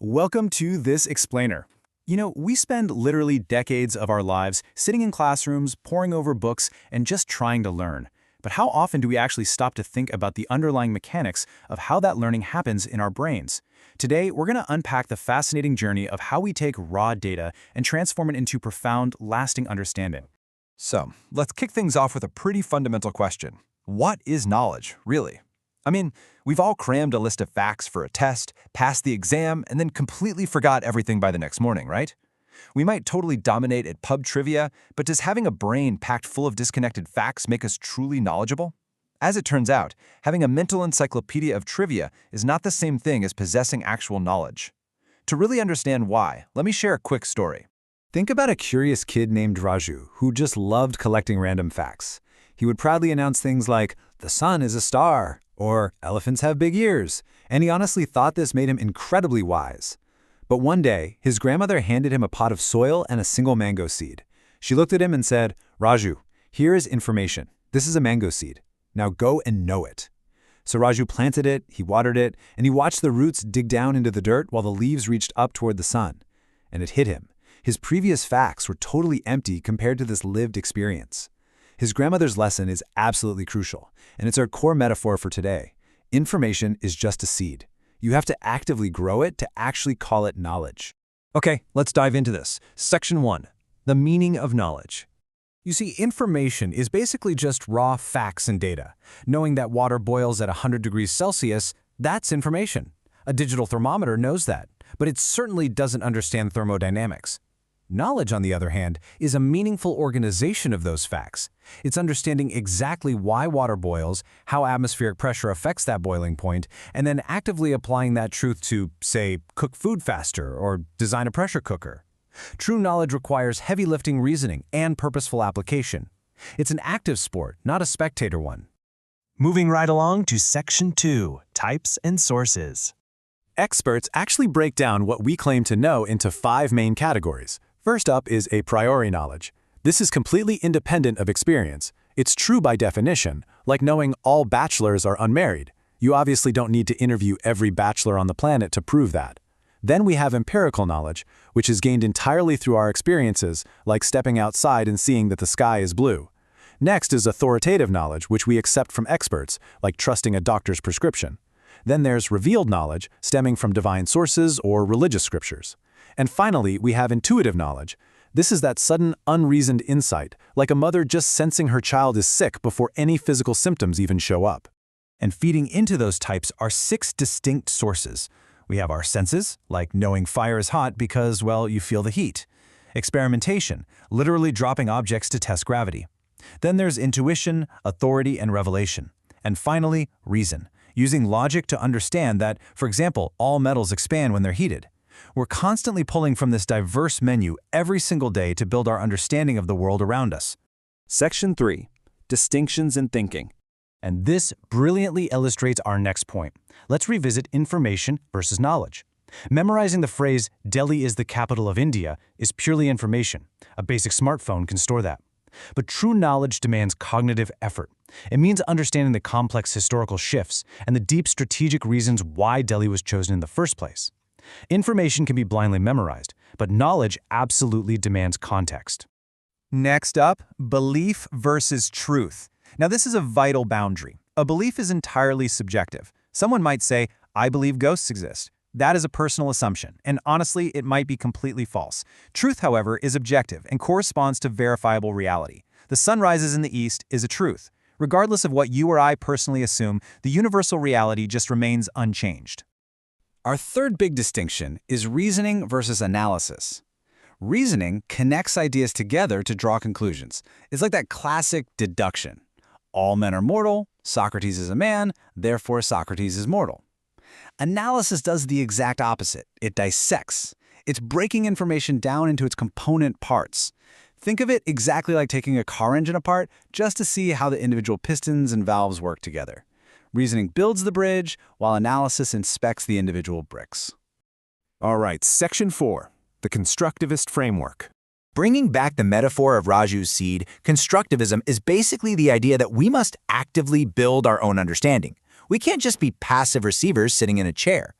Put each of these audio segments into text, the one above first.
Welcome to This Explainer. We spend literally decades of our lives sitting in classrooms, poring over books, and just trying to learn. But how often do we actually stop to think about the underlying mechanics of how that learning happens in our brains? Today, we're going to unpack the fascinating journey of how we take raw data and transform it into profound, lasting understanding. So, let's kick things off with a pretty fundamental question. What is knowledge, really? We've all crammed a list of facts for a test, passed the exam, and then completely forgot everything by the next morning, right? We might totally dominate at pub trivia, but does having a brain packed full of disconnected facts make us truly knowledgeable? As it turns out, having a mental encyclopedia of trivia is not the same thing as possessing actual knowledge. To really understand why, let me share a quick story. Think about a curious kid named Raju who just loved collecting random facts. He would proudly announce things like, "The sun is a star," or "Elephants have big ears," and he honestly thought this made him incredibly wise. But one day, his grandmother handed him a pot of soil and a single mango seed. She looked at him and said, "Raju, here is information. This is a mango seed. Now go and know it." So Raju planted it, he watered it, and he watched the roots dig down into the dirt while the leaves reached up toward the sun. And it hit him. His previous facts were totally empty compared to this lived experience. His grandmother's lesson is absolutely crucial, and it's our core metaphor for today. Information is just a seed. You have to actively grow it to actually call it knowledge. Okay, let's dive into this. Section 1. The meaning of knowledge. You see, information is basically just raw facts and data. Knowing that water boils at 100 degrees Celsius, that's information. A digital thermometer knows that, but it certainly doesn't understand thermodynamics. Knowledge, on the other hand, is a meaningful organization of those facts. It's understanding exactly why water boils, how atmospheric pressure affects that boiling point, and then actively applying that truth to, say, cook food faster or design a pressure cooker. True knowledge requires heavy lifting reasoning and purposeful application. It's an active sport, not a spectator one. Moving right along to Section 2, Types and Sources. Experts actually break down what we claim to know into 5 main categories. First up is a priori knowledge. This is completely independent of experience. It's true by definition, like knowing all bachelors are unmarried. You obviously don't need to interview every bachelor on the planet to prove that. Then we have empirical knowledge, which is gained entirely through our experiences, like stepping outside and seeing that the sky is blue. Next is authoritative knowledge, which we accept from experts, like trusting a doctor's prescription. Then there's revealed knowledge, stemming from divine sources or religious scriptures. And finally, we have intuitive knowledge. This is that sudden, unreasoned insight, like a mother just sensing her child is sick before any physical symptoms even show up. And feeding into those types are 6 distinct sources. We have our senses, like knowing fire is hot because, well, you feel the heat. Experimentation, literally dropping objects to test gravity. Then there's intuition, authority, and revelation. And finally, reason, using logic to understand that, for example, all metals expand when they're heated. We're constantly pulling from this diverse menu every single day to build our understanding of the world around us. Section 3. Distinctions in Thinking. And this brilliantly illustrates our next point. Let's revisit information versus knowledge. Memorizing the phrase, "Delhi is the capital of India," is purely information. A basic smartphone can store that. But true knowledge demands cognitive effort. It means understanding the complex historical shifts and the deep strategic reasons why Delhi was chosen in the first place. Information can be blindly memorized, but knowledge absolutely demands context. Next up, belief versus truth. Now this is a vital boundary. A belief is entirely subjective. Someone might say, "I believe ghosts exist." That is a personal assumption, and honestly, it might be completely false. Truth, however, is objective and corresponds to verifiable reality. The sun rises in the east is a truth. Regardless of what you or I personally assume, the universal reality just remains unchanged. Our third big distinction is reasoning versus analysis. Reasoning connects ideas together to draw conclusions. It's like that classic deduction. All men are mortal, Socrates is a man, therefore Socrates is mortal. Analysis does the exact opposite. It dissects. It's breaking information down into its component parts. Think of it exactly like taking a car engine apart just to see how the individual pistons and valves work together. Reasoning builds the bridge, while analysis inspects the individual bricks. All right, Section 4. The Constructivist Framework. Bringing back the metaphor of Raju's seed, constructivism is basically the idea that we must actively build our own understanding. We can't just be passive receivers sitting in a chair.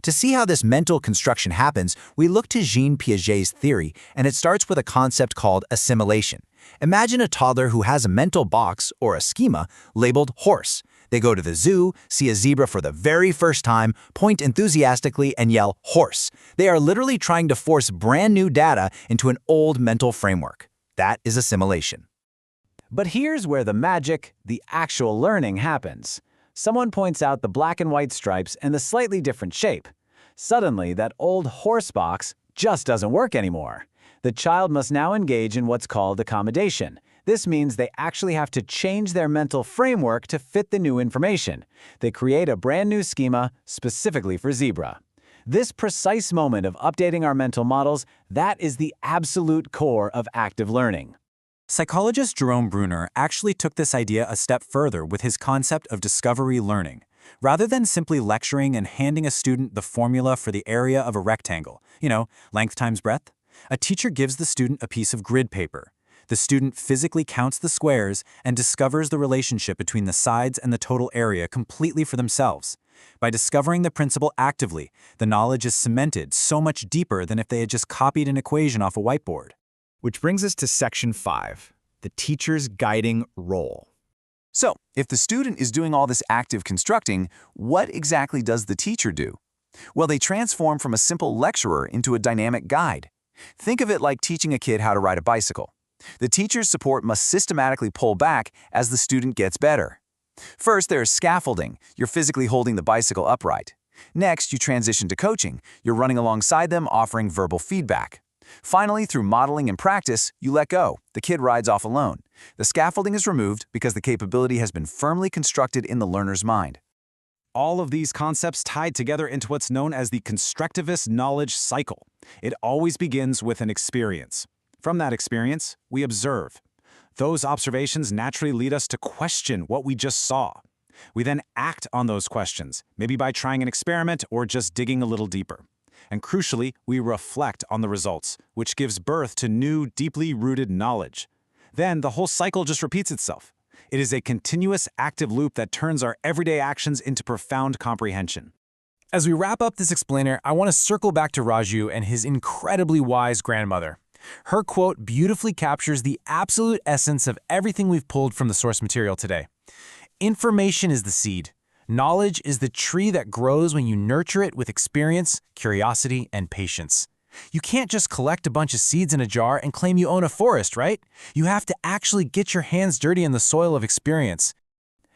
To see how this mental construction happens, we look to Jean Piaget's theory, and it starts with a concept called assimilation. Imagine a toddler who has a mental box, or a schema, labeled horse. They go to the zoo, see a zebra for the very first time, point enthusiastically, and yell, horse. They are literally trying to force brand new data into an old mental framework. That is assimilation. But here's where the magic, the actual learning, happens. Someone points out the black and white stripes and the slightly different shape. Suddenly, that old horse box just doesn't work anymore. The child must now engage in what's called accommodation. This means they actually have to change their mental framework to fit the new information. They create a brand new schema specifically for zebra. This precise moment of updating our mental models, that is the absolute core of active learning. Psychologist Jerome Bruner actually took this idea a step further with his concept of discovery learning. Rather than simply lecturing and handing a student the formula for the area of a rectangle, length times breadth, a teacher gives the student a piece of grid paper. The student physically counts the squares and discovers the relationship between the sides and the total area completely for themselves. By discovering the principle actively, the knowledge is cemented so much deeper than if they had just copied an equation off a whiteboard. Which brings us to Section 5, the teacher's guiding role. So, if the student is doing all this active constructing, what exactly does the teacher do? Well, they transform from a simple lecturer into a dynamic guide. Think of it like teaching a kid how to ride a bicycle. The teacher's support must systematically pull back as the student gets better. First, there's scaffolding. You're physically holding the bicycle upright. Next, you transition to coaching. You're running alongside them, offering verbal feedback. Finally, through modeling and practice, you let go. The kid rides off alone. The scaffolding is removed because the capability has been firmly constructed in the learner's mind. All of these concepts tied together into what's known as the constructivist knowledge cycle. It always begins with an experience. From that experience, we observe. Those observations naturally lead us to question what we just saw. We then act on those questions, maybe by trying an experiment or just digging a little deeper. And crucially, we reflect on the results, which gives birth to new, deeply rooted knowledge. Then the whole cycle just repeats itself. It is a continuous, active loop that turns our everyday actions into profound comprehension. As we wrap up this explainer, I want to circle back to Raju and his incredibly wise grandmother. Her quote beautifully captures the absolute essence of everything we've pulled from the source material today. Information is the seed. Knowledge is the tree that grows when you nurture it with experience, curiosity, and patience. You can't just collect a bunch of seeds in a jar and claim you own a forest, right? You have to actually get your hands dirty in the soil of experience.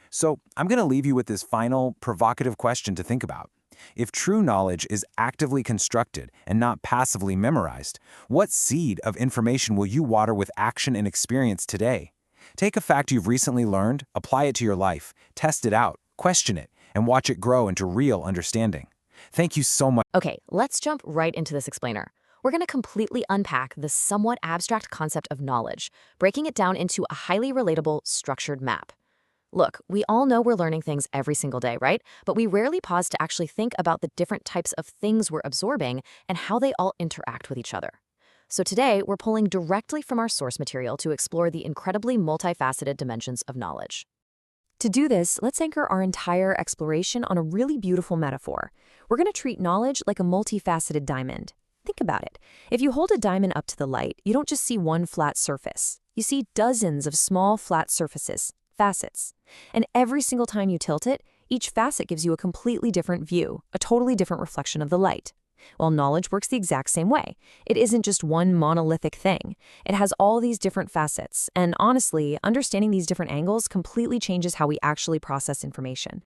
So I'm going to leave you with this final, provocative question to think about. If true knowledge is actively constructed and not passively memorized, what seed of information will you water with action and experience today? Take a fact you've recently learned, apply it to your life, test it out, question it, and watch it grow into real understanding. Thank you so much. Okay, let's jump right into this explainer. We're going to completely unpack the somewhat abstract concept of knowledge, breaking it down into a highly relatable, structured map. Look, we all know we're learning things every single day, right? But we rarely pause to actually think about the different types of things we're absorbing and how they all interact with each other. So today, we're pulling directly from our source material to explore the incredibly multifaceted dimensions of knowledge. To do this, let's anchor our entire exploration on a really beautiful metaphor. We're going to treat knowledge like a multifaceted diamond. Think about it. If you hold a diamond up to the light, you don't just see one flat surface. You see dozens of small flat surfaces, facets. And every single time you tilt it, each facet gives you a completely different view, a totally different reflection of the light. Well, knowledge works the exact same way. It isn't just one monolithic thing. It has all these different facets, and honestly, understanding these different angles completely changes how we actually process information.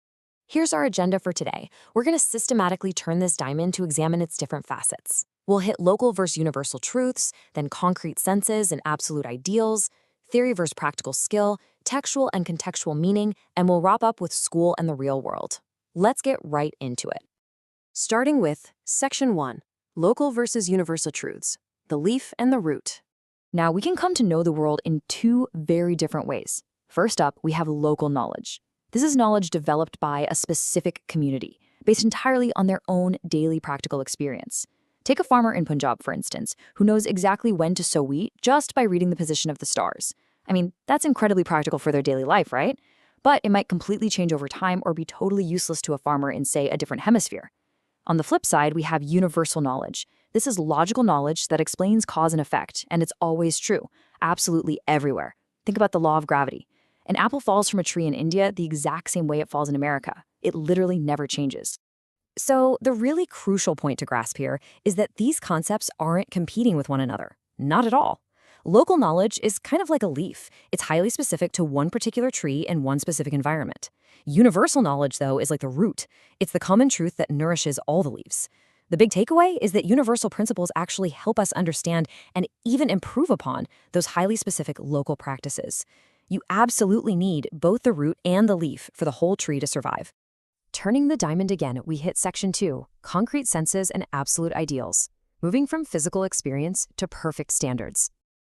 Here's our agenda for today. We're going to systematically turn this diamond to examine its different facets. We'll hit local versus universal truths, then concrete senses and absolute ideals, theory versus practical skill, textual and contextual meaning, and we'll wrap up with school and the real world. Let's get right into it. Starting with Section 1, Local versus Universal Truths, the leaf and the root. Now, we can come to know the world in two very different ways. First up, we have local knowledge. This is knowledge developed by a specific community, based entirely on their own daily practical experience. Take a farmer in Punjab, for instance, who knows exactly when to sow wheat just by reading the position of the stars. I mean, that's incredibly practical for their daily life, right? But it might completely change over time or be totally useless to a farmer in, say, a different hemisphere. On the flip side, we have universal knowledge. This is logical knowledge that explains cause and effect, and it's always true, absolutely everywhere. Think about the law of gravity. An apple falls from a tree in India the exact same way it falls in America. It literally never changes. So the really crucial point to grasp here is that these concepts aren't competing with one another. Not at all. Local knowledge is kind of like a leaf. It's highly specific to one particular tree and one specific environment. Universal knowledge, though, is like the root. It's the common truth that nourishes all the leaves. The big takeaway is that universal principles actually help us understand and even improve upon those highly specific local practices. You absolutely need both the root and the leaf for the whole tree to survive. Turning the diamond again, we hit section 2, concrete senses and absolute ideals, moving from physical experience to perfect standards.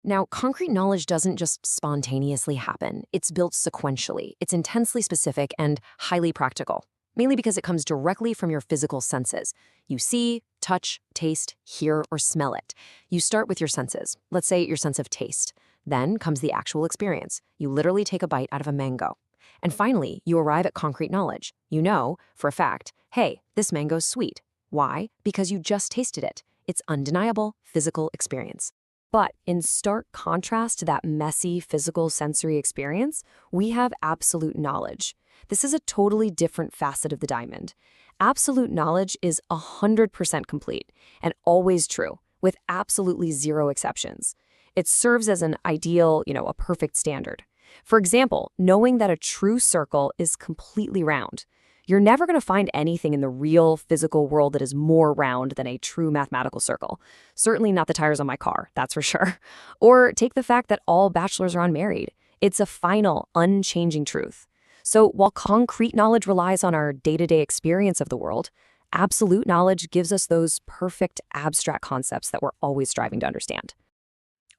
Now, concrete knowledge doesn't just spontaneously happen. It's built sequentially. It's intensely specific and highly practical, mainly because it comes directly from your physical senses. You see, touch, taste, hear, or smell it. You start with your senses. Let's say your sense of taste. Then comes the actual experience. You literally take a bite out of a mango. And finally, you arrive at concrete knowledge. You know, for a fact, hey, this mango's sweet. Why? Because you just tasted it. It's undeniable physical experience. But in stark contrast to that messy physical sensory experience, we have absolute knowledge. This is a totally different facet of the diamond. Absolute knowledge is 100% complete and always true, with absolutely zero exceptions. It serves as an ideal, a perfect standard. For example, knowing that a true circle is completely round. You're never going to find anything in the real physical world that is more round than a true mathematical circle. Certainly not the tires on my car, that's for sure. Or take the fact that all bachelors are unmarried. It's a final, unchanging truth. So while concrete knowledge relies on our day-to-day experience of the world, absolute knowledge gives us those perfect abstract concepts that we're always striving to understand.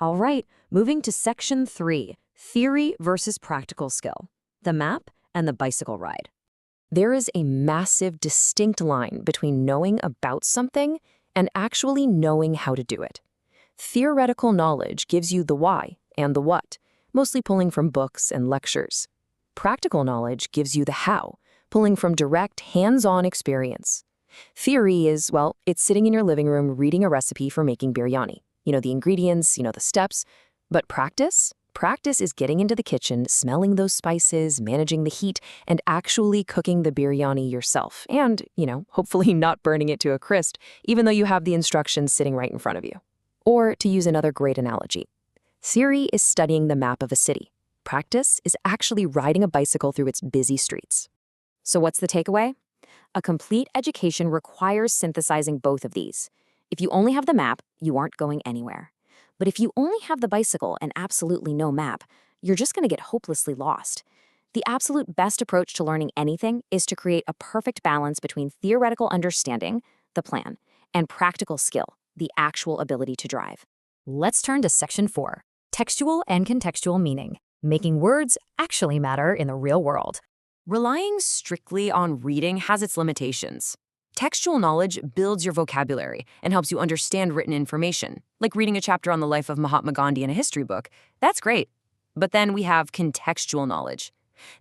All right, moving to section 3, theory versus practical skill, the map and the bicycle ride. There is a massive, distinct line between knowing about something and actually knowing how to do it. Theoretical knowledge gives you the why and the what, mostly pulling from books and lectures. Practical knowledge gives you the how, pulling from direct, hands-on experience. Theory is, it's sitting in your living room reading a recipe for making biryani. You know the ingredients, you know the steps. But practice? Practice is getting into the kitchen, smelling those spices, managing the heat, and actually cooking the biryani yourself. And, hopefully not burning it to a crisp, even though you have the instructions sitting right in front of you. Or, to use another great analogy, theory is studying the map of a city. Practice is actually riding a bicycle through its busy streets. So what's the takeaway? A complete education requires synthesizing both of these. If you only have the map, you aren't going anywhere. But if you only have the bicycle and absolutely no map, you're just going to get hopelessly lost. The absolute best approach to learning anything is to create a perfect balance between theoretical understanding, the plan, and practical skill, the actual ability to drive. Let's turn to section 4, textual and contextual meaning, making words actually matter in the real world. Relying strictly on reading has its limitations. Textual knowledge builds your vocabulary and helps you understand written information, like reading a chapter on the life of Mahatma Gandhi in a history book. That's great. But then we have contextual knowledge.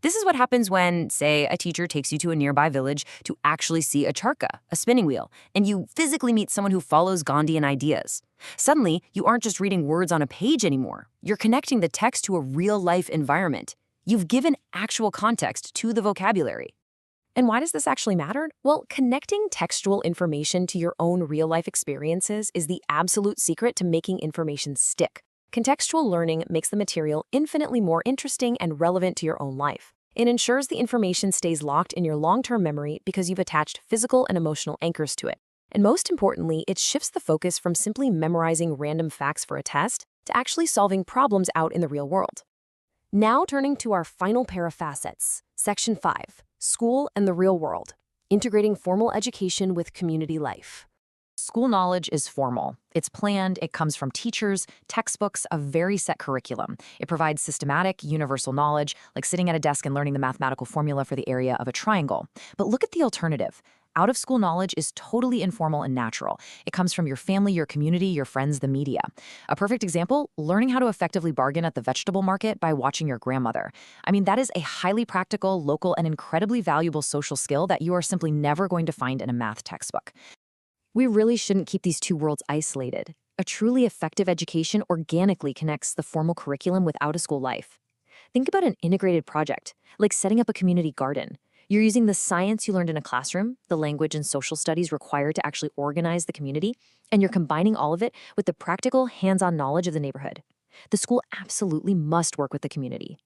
This is what happens when, say, a teacher takes you to a nearby village to actually see a charkha, a spinning wheel, and you physically meet someone who follows Gandhian ideas. Suddenly, you aren't just reading words on a page anymore. You're connecting the text to a real-life environment. You've given actual context to the vocabulary. And why does this actually matter? Well, connecting textual information to your own real-life experiences is the absolute secret to making information stick. Contextual learning makes the material infinitely more interesting and relevant to your own life. It ensures the information stays locked in your long-term memory because you've attached physical and emotional anchors to it. And most importantly, it shifts the focus from simply memorizing random facts for a test to actually solving problems out in the real world. Now turning to our final pair of facets, Section 5. School and the real world, integrating formal education with community life. School knowledge is formal. It's planned, it comes from teachers, textbooks, a very set curriculum. It provides systematic, universal knowledge, like sitting at a desk and learning the mathematical formula for the area of a triangle. But look at the alternative. Out-of-school knowledge is totally informal and natural. It comes from your family, your community, your friends, the media. A perfect example, learning how to effectively bargain at the vegetable market by watching your grandmother. I mean, that is a highly practical, local, and incredibly valuable social skill that you are simply never going to find in a math textbook. We really shouldn't keep these two worlds isolated. A truly effective education organically connects the formal curriculum with out-of-school life. Think about an integrated project, like setting up a community garden. You're using the science you learned in a classroom, the language and social studies required to actually organize the community, and you're combining all of it with the practical, hands-on knowledge of the neighborhood. The school absolutely must work with the community.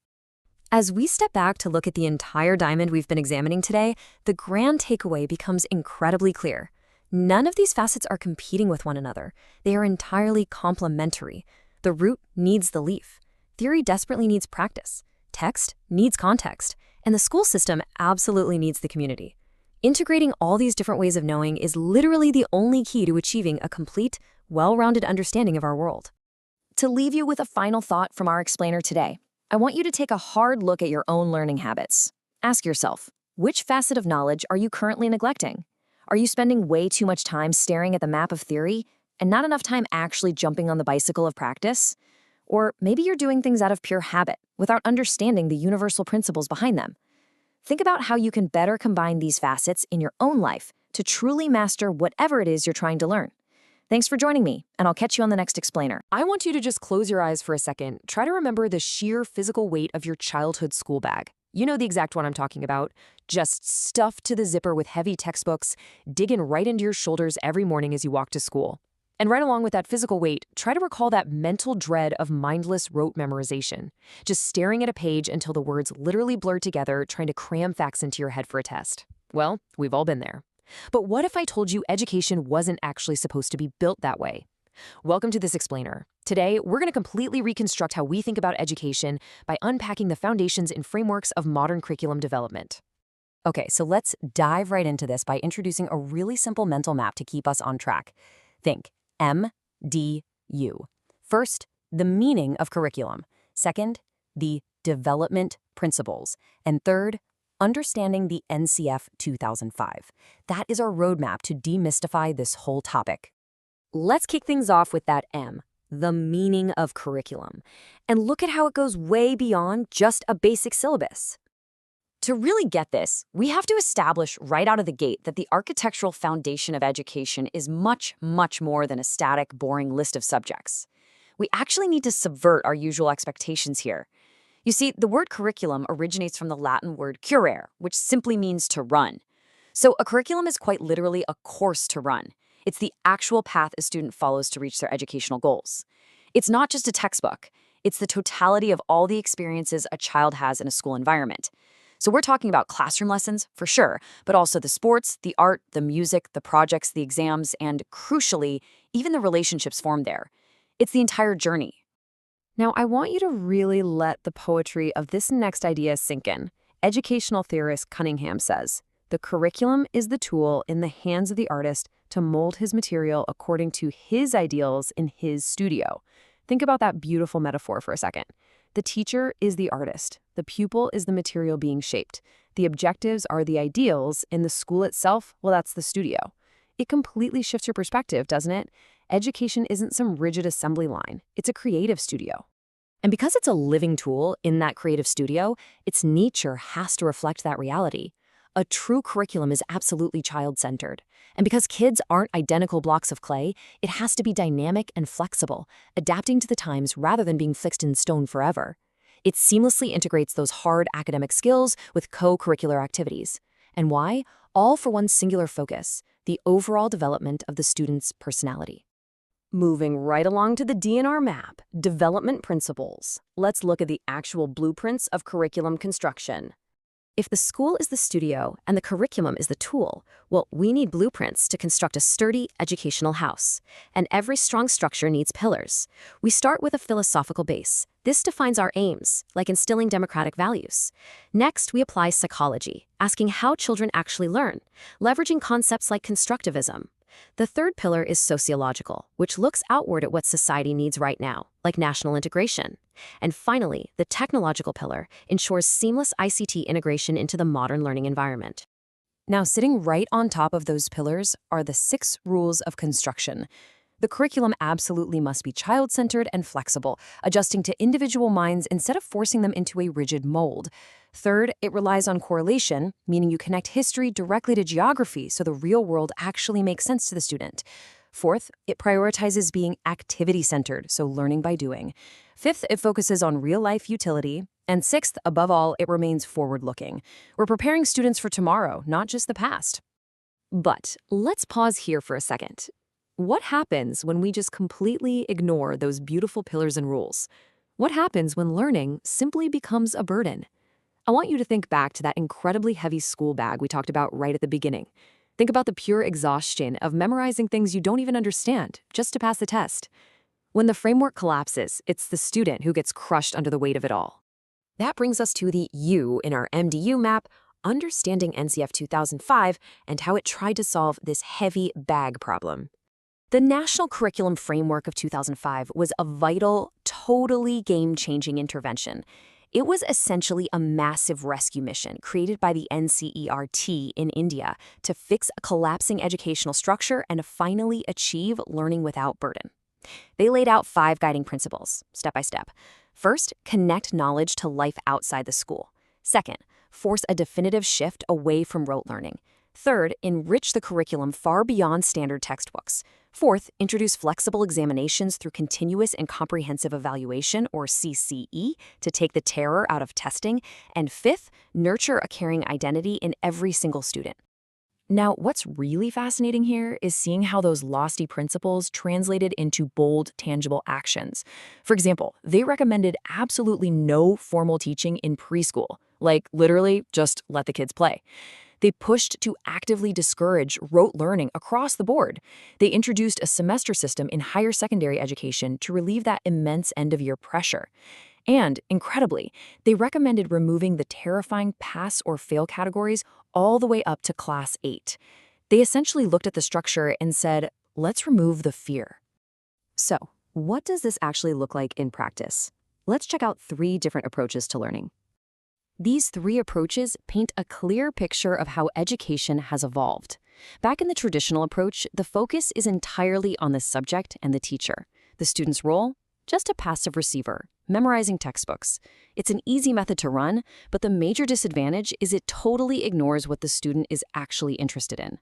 As we step back to look at the entire diamond we've been examining today, the grand takeaway becomes incredibly clear. None of these facets are competing with one another. They are entirely complementary. The root needs the leaf. Theory desperately needs practice. Text needs context. And the school system absolutely needs the community. Integrating all these different ways of knowing is literally the only key to achieving a complete, well-rounded understanding of our world. To leave you with a final thought from our explainer today, I want you to take a hard look at your own learning habits. Ask yourself, which facet of knowledge are you currently neglecting? Are you spending way too much time staring at the map of theory and not enough time actually jumping on the bicycle of practice? Or maybe you're doing things out of pure habit without understanding the universal principles behind them. Think about how you can better combine these facets in your own life to truly master whatever it is you're trying to learn. Thanks for joining me, and I'll catch you on the next explainer. I want you to just close your eyes for a second. Try to remember the sheer physical weight of your childhood school bag. You know the exact one I'm talking about. Just stuffed to the zipper with heavy textbooks, digging right into your shoulders every morning as you walk to school. And right along with that physical weight, try to recall that mental dread of mindless rote memorization, just staring at a page until the words literally blur together, trying to cram facts into your head for a test. Well, we've all been there. But what if I told you education wasn't actually supposed to be built that way? Welcome to This Explainer. Today, we're going to completely reconstruct how we think about education by unpacking the foundations and frameworks of modern curriculum development. Okay, so let's dive right into this by introducing a really simple mental map to keep us on track. Think MDU. First, the meaning of curriculum. Second, the development principles. And third, understanding the NCF 2005. That is our roadmap to demystify this whole topic. Let's kick things off with that M, the meaning of curriculum. And look at how it goes way beyond just a basic syllabus. To really get this, we have to establish right out of the gate that the architectural foundation of education is much, much more than a static, boring list of subjects. We actually need to subvert our usual expectations here. You see, the word curriculum originates from the Latin word currere, which simply means to run. So a curriculum is quite literally a course to run. It's the actual path a student follows to reach their educational goals. It's not just a textbook. It's the totality of all the experiences a child has in a school environment. So we're talking about classroom lessons, for sure, but also the sports, the art, the music, the projects, the exams, and crucially, even the relationships formed there. It's the entire journey. Now, I want you to really let the poetry of this next idea sink in. Educational theorist Cunningham says, "The curriculum is the tool in the hands of the artist to mold his material according to his ideals in his studio." Think about that beautiful metaphor for a second. The teacher is the artist. The pupil is the material being shaped. The objectives are the ideals, and the school itself, well, that's the studio. It completely shifts your perspective, doesn't it? Education isn't some rigid assembly line. It's a creative studio. And because it's a living tool in that creative studio, its nature has to reflect that reality. A true curriculum is absolutely child-centered. And because kids aren't identical blocks of clay, it has to be dynamic and flexible, adapting to the times rather than being fixed in stone forever. It seamlessly integrates those hard academic skills with co-curricular activities. And why? All for one singular focus, the overall development of the student's personality. Moving right along to the DNR map, development principles. Let's look at the actual blueprints of curriculum construction. If the school is the studio and the curriculum is the tool, well, we need blueprints to construct a sturdy educational house. And every strong structure needs pillars. We start with a philosophical base. This defines our aims, like instilling democratic values. Next, we apply psychology, asking how children actually learn, leveraging concepts like constructivism. The third pillar is sociological, which looks outward at what society needs right now, like national integration. And finally, the technological pillar ensures seamless ICT integration into the modern learning environment. Now, sitting right on top of those pillars are the 6 rules of construction. The curriculum absolutely must be child-centered and flexible, adjusting to individual minds instead of forcing them into a rigid mold. Third, it relies on correlation, meaning you connect history directly to geography so the real world actually makes sense to the student. Fourth, it prioritizes being activity-centered, so learning by doing. Fifth, it focuses on real-life utility. And sixth, above all, it remains forward-looking. We're preparing students for tomorrow, not just the past. But let's pause here for a second. What happens when we just completely ignore those beautiful pillars and rules? What happens when learning simply becomes a burden? I want you to think back to that incredibly heavy school bag we talked about right at the beginning. Think about the pure exhaustion of memorizing things you don't even understand just to pass the test. When the framework collapses, it's the student who gets crushed under the weight of it all. That brings us to the U in our MDU map, understanding NCF 2005 and how it tried to solve this heavy bag problem. The National Curriculum Framework of 2005 was a vital, totally game-changing intervention. It was essentially a massive rescue mission created by the NCERT in India to fix a collapsing educational structure and finally achieve learning without burden. They laid out 5 guiding principles, step by step. First, connect knowledge to life outside the school. Second, force a definitive shift away from rote learning. Third, enrich the curriculum far beyond standard textbooks. Fourth, introduce flexible examinations through continuous and comprehensive evaluation, or CCE, to take the terror out of testing. And fifth, nurture a caring identity in every single student. Now, what's really fascinating here is seeing how those lofty principles translated into bold, tangible actions. For example, they recommended absolutely no formal teaching in preschool, like literally just let the kids play. They pushed to actively discourage rote learning across the board. They introduced a semester system in higher secondary education to relieve that immense end-of-year pressure. And, incredibly, they recommended removing the terrifying pass or fail categories all the way up to Class 8. They essentially looked at the structure and said, let's remove the fear. So, what does this actually look like in practice? Let's check out 3 different approaches to learning. These 3 approaches paint a clear picture of how education has evolved. Back in the traditional approach, the focus is entirely on the subject and the teacher. The student's role? Just a passive receiver, memorizing textbooks. It's an easy method to run, but the major disadvantage is it totally ignores what the student is actually interested in.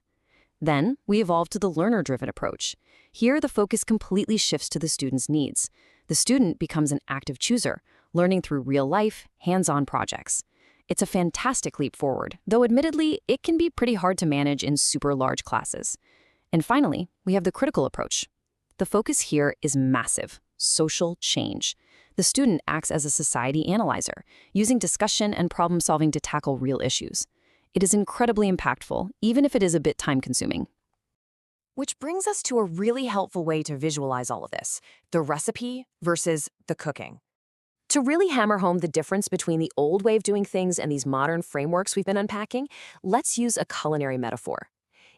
Then, we evolved to the learner-driven approach. Here, the focus completely shifts to the student's needs. The student becomes an active chooser, learning through real-life, hands-on projects. It's a fantastic leap forward, though admittedly, it can be pretty hard to manage in super large classes. And finally, we have the critical approach. The focus here is massive, social change. The student acts as a society analyzer, using discussion and problem-solving to tackle real issues. It is incredibly impactful, even if it is a bit time-consuming. Which brings us to a really helpful way to visualize all of this, the recipe versus the cooking. To really hammer home the difference between the old way of doing things and these modern frameworks we've been unpacking, let's use a culinary metaphor.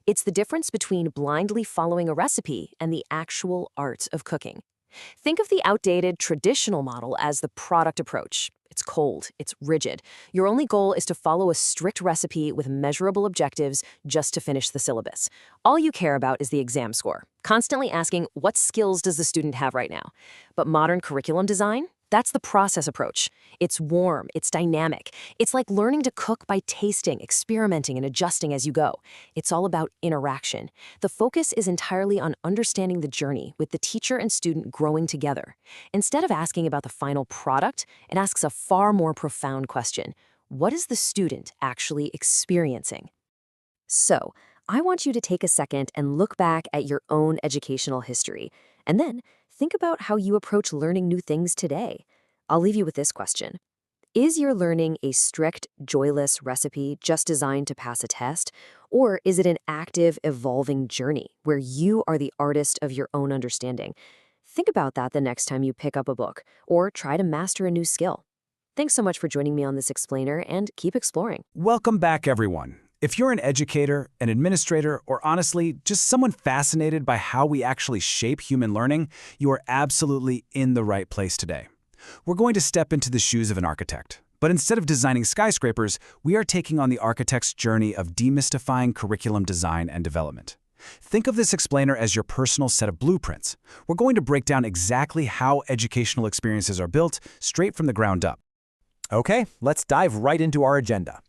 It's the difference between blindly following a recipe and the actual art of cooking. Think of the outdated traditional model as the product approach. It's cold, it's rigid. Your only goal is to follow a strict recipe with measurable objectives just to finish the syllabus. All you care about is the exam score, constantly asking what skills does the student have right now. But modern curriculum design? That's the process approach. It's warm, it's dynamic. It's like learning to cook by tasting, experimenting, and adjusting as you go. It's all about interaction. The focus is entirely on understanding the journey, with the teacher and student growing together. Instead of asking about the final product, it asks a far more profound question. What is the student actually experiencing? So, I want you to take a second and look back at your own educational history, and then think about how you approach learning new things today. I'll leave you with this question. Is your learning a strict, joyless recipe just designed to pass a test? Or is it an active, evolving journey where you are the artist of your own understanding? Think about that the next time you pick up a book or try to master a new skill. Thanks so much for joining me on this explainer, and keep exploring. Welcome back, everyone. If you're an educator, an administrator, or honestly, just someone fascinated by how we actually shape human learning, you are absolutely in the right place today. We're going to step into the shoes of an architect, But instead of designing skyscrapers, we are taking on the architect's journey of demystifying curriculum design and development. Think of this explainer as your personal set of blueprints. We're going to break down exactly how educational experiences are built straight from the ground up. Okay, let's dive right into our agenda.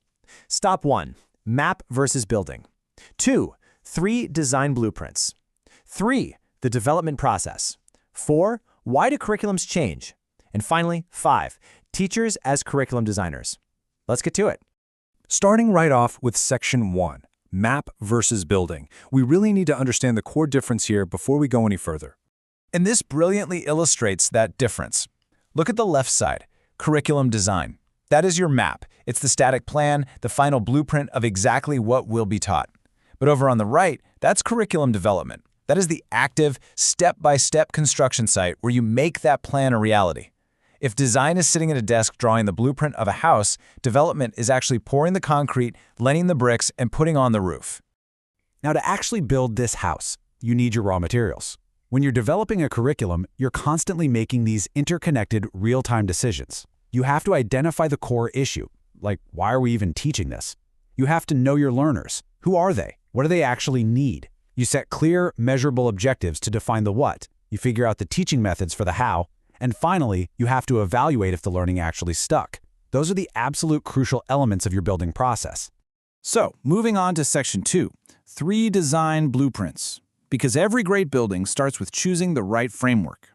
Stop 1. Map versus building. 2. 3 design blueprints. 3. The development process. 4. Why do curriculums change? And finally, 5. Teachers as curriculum designers. Let's get to it. Starting right off with Section 1, Map versus Building, we really need to understand the core difference here before we go any further. And this brilliantly illustrates that difference. Look at the left side, curriculum design. That is your map. It's the static plan, the final blueprint of exactly what will be taught. But over on the right, that's curriculum development. That is the active, step-by-step construction site where you make that plan a reality. If design is sitting at a desk drawing the blueprint of a house, development is actually pouring the concrete, laying the bricks, and putting on the roof. Now, to actually build this house, you need your raw materials. When you're developing a curriculum, you're constantly making these interconnected, real-time decisions. You have to identify the core issue, like why are we even teaching this? You have to know your learners. Who are they? What do they actually need? You set clear, measurable objectives to define the what. You figure out the teaching methods for the how. And finally, you have to evaluate if the learning actually stuck. Those are the absolute crucial elements of your building process. So, moving on to Section 2, 3 design blueprints. Because every great building starts with choosing the right framework.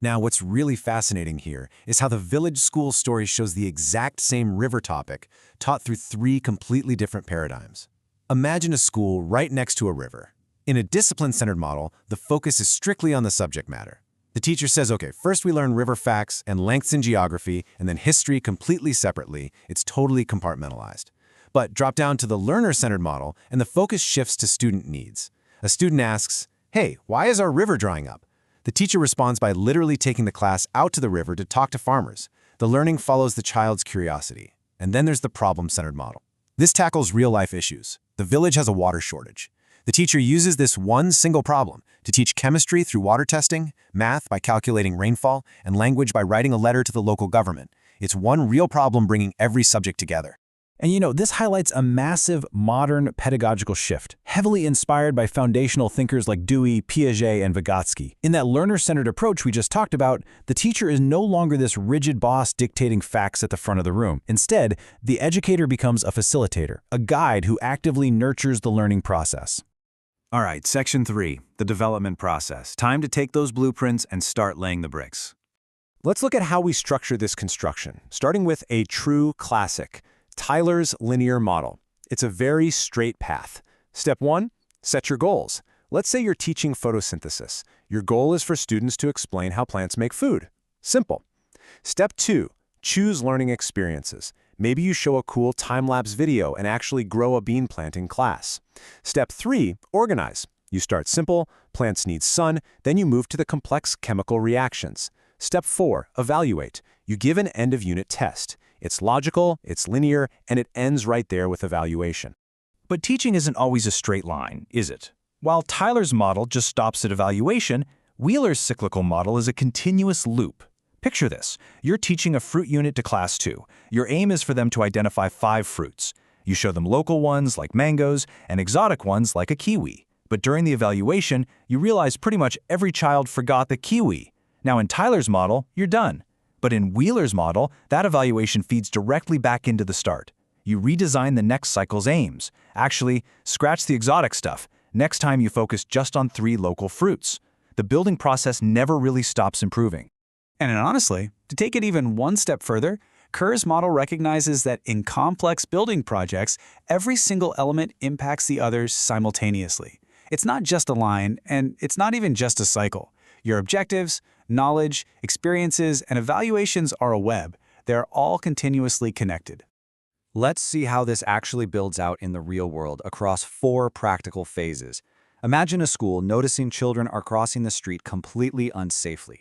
Now, what's really fascinating here is how the village school story shows the exact same river topic taught through 3 completely different paradigms. Imagine a school right next to a river. In a discipline-centered model, the focus is strictly on the subject matter. The teacher says, okay, first we learn river facts and lengths in geography, and then history completely separately. It's totally compartmentalized. But drop down to the learner-centered model, and the focus shifts to student needs. A student asks, hey, why is our river drying up? The teacher responds by literally taking the class out to the river to talk to farmers. The learning follows the child's curiosity. And then there's the problem-centered model. This tackles real-life issues. The village has a water shortage. The teacher uses this one single problem to teach chemistry through water testing, math by calculating rainfall, and language by writing a letter to the local government. It's one real problem bringing every subject together. And this highlights a massive modern pedagogical shift, heavily inspired by foundational thinkers like Dewey, Piaget, and Vygotsky. In that learner-centered approach we just talked about, the teacher is no longer this rigid boss dictating facts at the front of the room. Instead, the educator becomes a facilitator, a guide who actively nurtures the learning process. All right, Section 3, the development process. Time to take those blueprints and start laying the bricks. Let's look at how we structure this construction, starting with a true classic, Tyler's linear model. It's a very straight path. Step 1, set your goals. Let's say you're teaching photosynthesis. Your goal is for students to explain how plants make food. Simple. Step 2, choose learning experiences. Maybe you show a cool time-lapse video and actually grow a bean plant in class. Step 3, organize. You start simple, plants need sun, then you move to the complex chemical reactions. Step 4, evaluate. You give an end-of-unit test. It's logical, it's linear, and it ends right there with evaluation. But teaching isn't always a straight line, is it? While Tyler's model just stops at evaluation, Wheeler's cyclical model is a continuous loop. Picture this. You're teaching a fruit unit to Class 2. Your aim is for them to identify 5 fruits. You show them local ones like mangoes and exotic ones like a kiwi. But during the evaluation, you realize pretty much every child forgot the kiwi. Now in Tyler's model, you're done. But in Wheeler's model, that evaluation feeds directly back into the start. You redesign the next cycle's aims. Actually, scratch the exotic stuff. Next time you focus just on 3 local fruits. The building process never really stops improving. And honestly, to take it even one step further, Kerr's model recognizes that in complex building projects, every single element impacts the others simultaneously. It's not just a line, and it's not even just a cycle. Your objectives, knowledge, experiences, and evaluations are a web. They're all continuously connected. Let's see how this actually builds out in the real world across 4 practical phases. Imagine a school noticing children are crossing the street completely unsafely.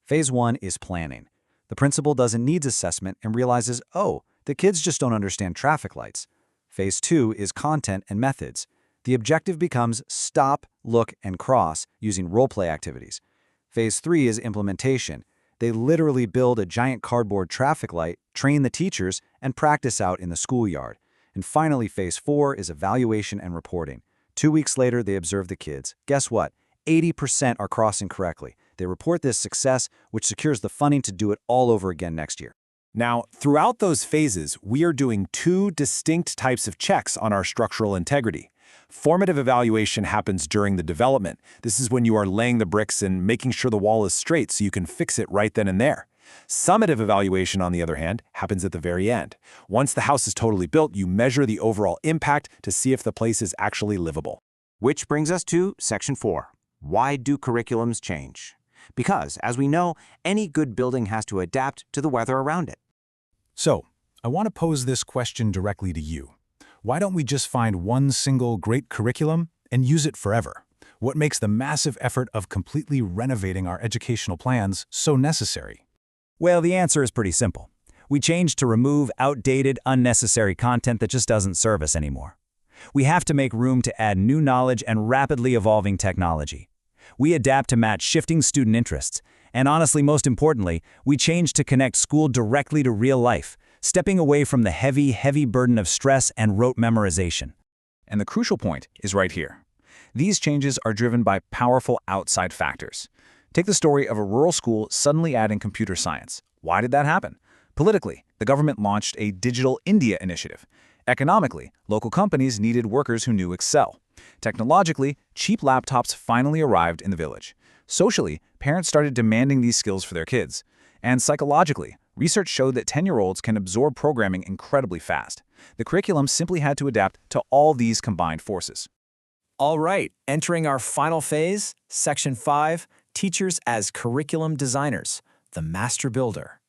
Phase 1 is planning. The principal does a needs assessment and realizes, oh, the kids just don't understand traffic lights. Phase 2 is content and methods. The objective becomes stop, look, and cross using role-play activities. Phase 3 is implementation. They literally build a giant cardboard traffic light, train the teachers, and practice out in the schoolyard. And finally, phase 4 is evaluation and reporting. 2 weeks later, they observe the kids. Guess what? 80% are crossing correctly. They report this success, which secures the funding to do it all over again next year. Now, throughout those phases, we are doing 2 distinct types of checks on our structural integrity. Formative evaluation happens during the development. This is when you are laying the bricks and making sure the wall is straight so you can fix it right then and there. Summative evaluation, on the other hand, happens at the very end. Once the house is totally built, you measure the overall impact to see if the place is actually livable. Which brings us to Section 4. Why do curriculums change? Because, as we know, any good building has to adapt to the weather around it. So, I want to pose this question directly to you. Why don't we just find one single great curriculum and use it forever? What makes the massive effort of completely renovating our educational plans so necessary? Well, the answer is pretty simple. We changed to remove outdated, unnecessary content that just doesn't serve us anymore. We have to make room to add new knowledge and rapidly evolving technology. We adapt to match shifting student interests. And honestly, most importantly, we change to connect school directly to real life, stepping away from the heavy burden of stress and rote memorization. And the crucial point is right here. These changes are driven by powerful outside factors. Take the story of a rural school suddenly adding computer science. Why did that happen? Politically, the government launched a Digital India initiative. Economically, local companies needed workers who knew Excel. Technologically, cheap laptops finally arrived in the village. Socially, parents started demanding these skills for their kids. And psychologically, research showed that 10-year-olds can absorb programming incredibly fast. The curriculum simply had to adapt to all these combined forces. All right, entering our final phase, Section 5, Teachers as Curriculum Designers, the Master Builder.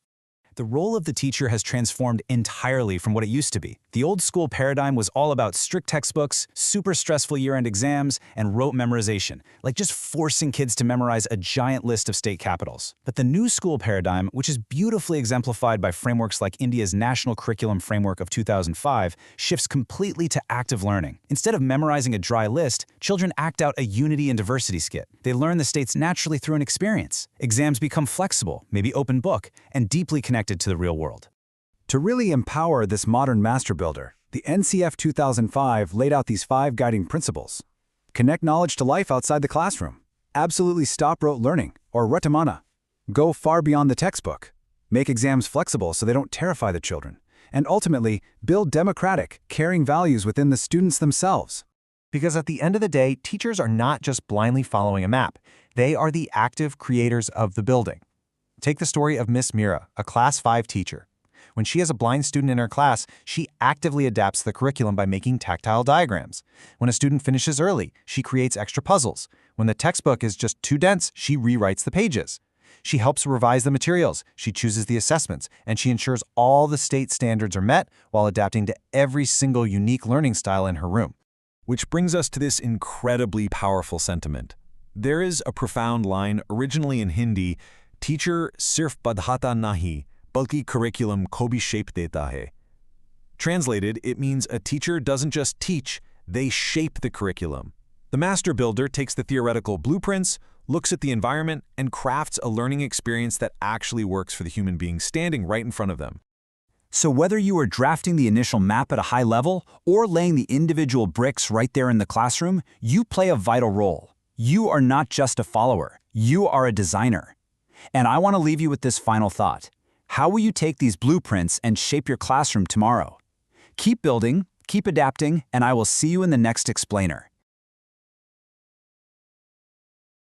The role of the teacher has transformed entirely from what it used to be. The old school paradigm was all about strict textbooks, super stressful year-end exams, and rote memorization, like just forcing kids to memorize a giant list of state capitals. But the new school paradigm, which is beautifully exemplified by frameworks like India's National Curriculum Framework of 2005, shifts completely to active learning. Instead of memorizing a dry list, children act out a unity and diversity skit. They learn the states naturally through an experience. Exams become flexible, maybe open book, and deeply connected to the real world. To really empower this modern master builder, the NCF 2005 laid out these 5 guiding principles. Connect knowledge to life outside the classroom. Absolutely stop rote learning, or ratamana. Go far beyond the textbook. Make exams flexible so they don't terrify the children. And ultimately, build democratic, caring values within the students themselves. Because at the end of the day, teachers are not just blindly following a map. They are the active creators of the building. Take the story of Miss Mira, a Class 5 teacher. When she has a blind student in her class, she actively adapts the curriculum by making tactile diagrams. When a student finishes early, she creates extra puzzles. When the textbook is just too dense, she rewrites the pages. She helps revise the materials, she chooses the assessments, and she ensures all the state standards are met while adapting to every single unique learning style in her room. Which brings us to this incredibly powerful sentiment. There is a profound line, originally in Hindi, Teacher sirf padhata nahi, balki curriculum ko bhi shape deta hai. Translated, it means a teacher doesn't just teach, they shape the curriculum. The master builder takes the theoretical blueprints, looks at the environment, and crafts a learning experience that actually works for the human being standing right in front of them. So whether you are drafting the initial map at a high level or laying the individual bricks right there in the classroom, you play a vital role. You are not just a follower, you are a designer. And I want to leave you with this final thought. How will you take these blueprints and shape your classroom tomorrow? Keep building, keep adapting, and I will see you in the next explainer.